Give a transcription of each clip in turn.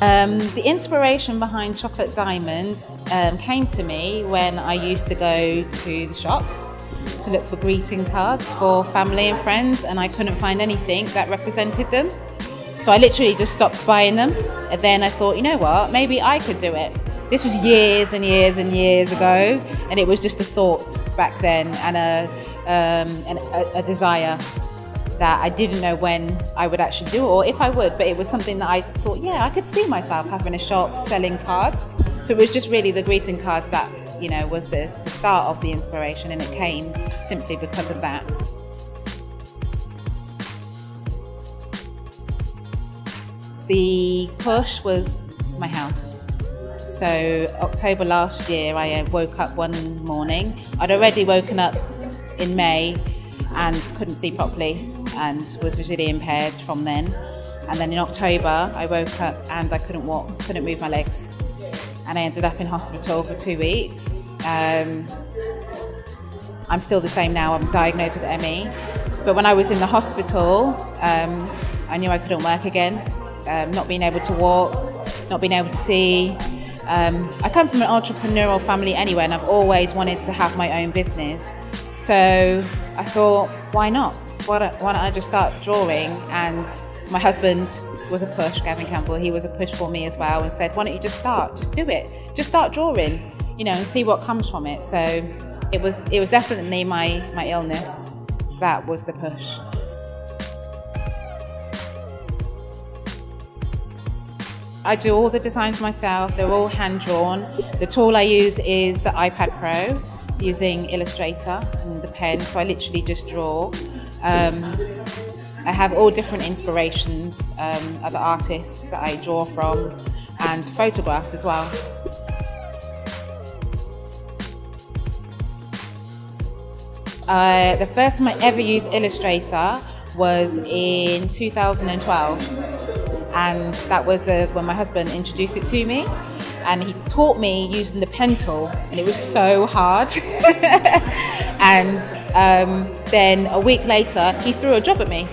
The inspiration behind Chocolate Diamond came to me when I used to go to the shops to look for greeting cards for family and friends, and I couldn't find anything that represented them. So I literally just stopped buying them, and then I thought, you know what, maybe I could do it. This was years and years and years ago, and it was just a thought back then and a desire that I didn't know when I would actually do it or if I would, but it was something that I thought, yeah, I could see myself having a shop selling cards. So it was just really the greeting cards that, you know, was the start of the inspiration, and it came simply because of that. The push was my health. So October last year, I woke up one morning. I'd already woken up in May and couldn't see properly and was visually impaired from then. And then in October, I woke up and I couldn't walk, couldn't move my legs. And I ended up in hospital for 2 weeks. I'm still the same now, I'm diagnosed with ME. But when I was in the hospital, I knew I couldn't work again. Not being able to walk, not being able to see. I come from an entrepreneurial family anyway, and I've always wanted to have my own business. So I thought, why not? Why don't I just start drawing? And my husband was a push, Gavin Campbell, he was a push for me as well, and said, why don't you just start, just do it. Just start drawing, you know, and see what comes from it. So it was definitely my illness that was the push. I do all the designs myself, they're all hand-drawn. The tool I use is the iPad Pro, using Illustrator and the pen, so I literally just draw. I have all different inspirations, other artists that I draw from, and photographs as well. The first time I ever used Illustrator was in 2012. And that was when my husband introduced it to me, and he taught me using the pen tool, and it was so hard. And then a week later, he threw a job at me,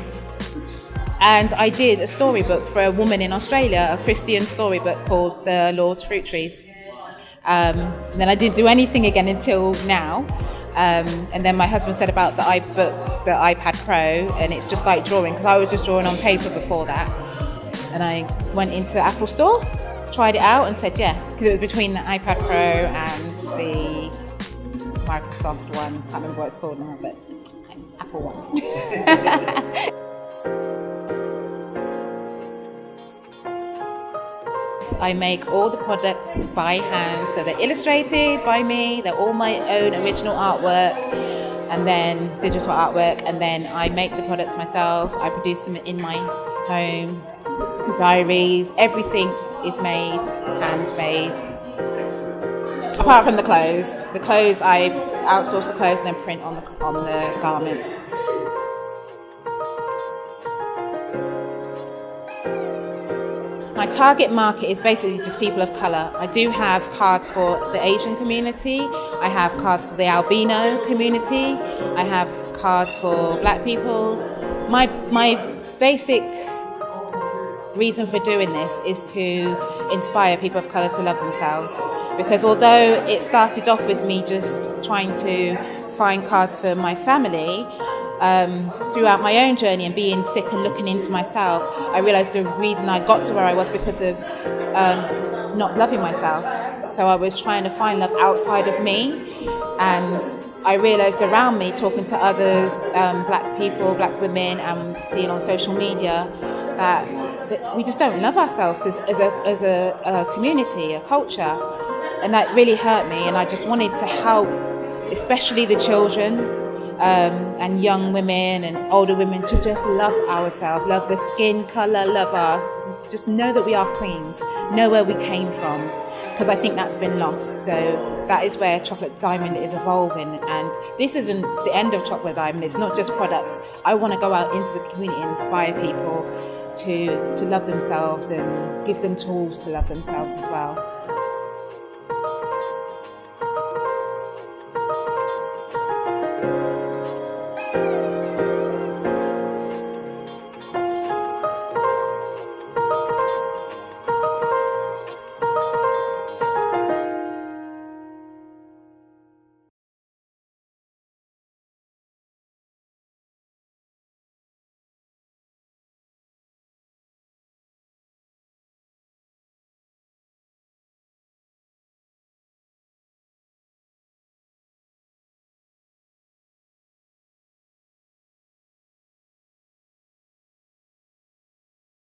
and I did a storybook for a woman in Australia, a Christian storybook called The Lord's Fruit Trees. And then I didn't do anything again until now. And then my husband said about the iPad Pro, and it's just like drawing, because I was just drawing on paper before that. And I went into Apple Store, tried it out, and said yeah, because it was between the iPad Pro and the Microsoft one. I can't remember what it's called now, but Apple one. I make all the products by hand, so they're illustrated by me, they're all my own original artwork, and then digital artwork, and then I make the products myself. I produce them in my home. Diaries, everything is made, handmade. Apart from the clothes. The clothes, I outsource the clothes and then print on the garments. My target market is basically just people of colour. I do have cards for the Asian community, I have cards for the albino community, I have cards for black people. My basic reason for doing this is to inspire people of colour to love themselves, because although it started off with me just trying to find cards for my family, throughout my own journey and being sick and looking into myself, I realised the reason I got to where I was because of not loving myself. So I was trying to find love outside of me, and I realised around me, talking to other black people, black women, and seeing on social media that we just don't love ourselves as a community, a culture, and that really hurt me. And I just wanted to help, especially the children and young women and older women, to just love ourselves, love the skin colour, just know that we are queens, know where we came from, because I think that's been lost. So that is where Chocolate Diamond is evolving, and this isn't the end of Chocolate Diamond. It's not just products. I want to go out into the community and inspire people to love themselves and give them tools to love themselves as well.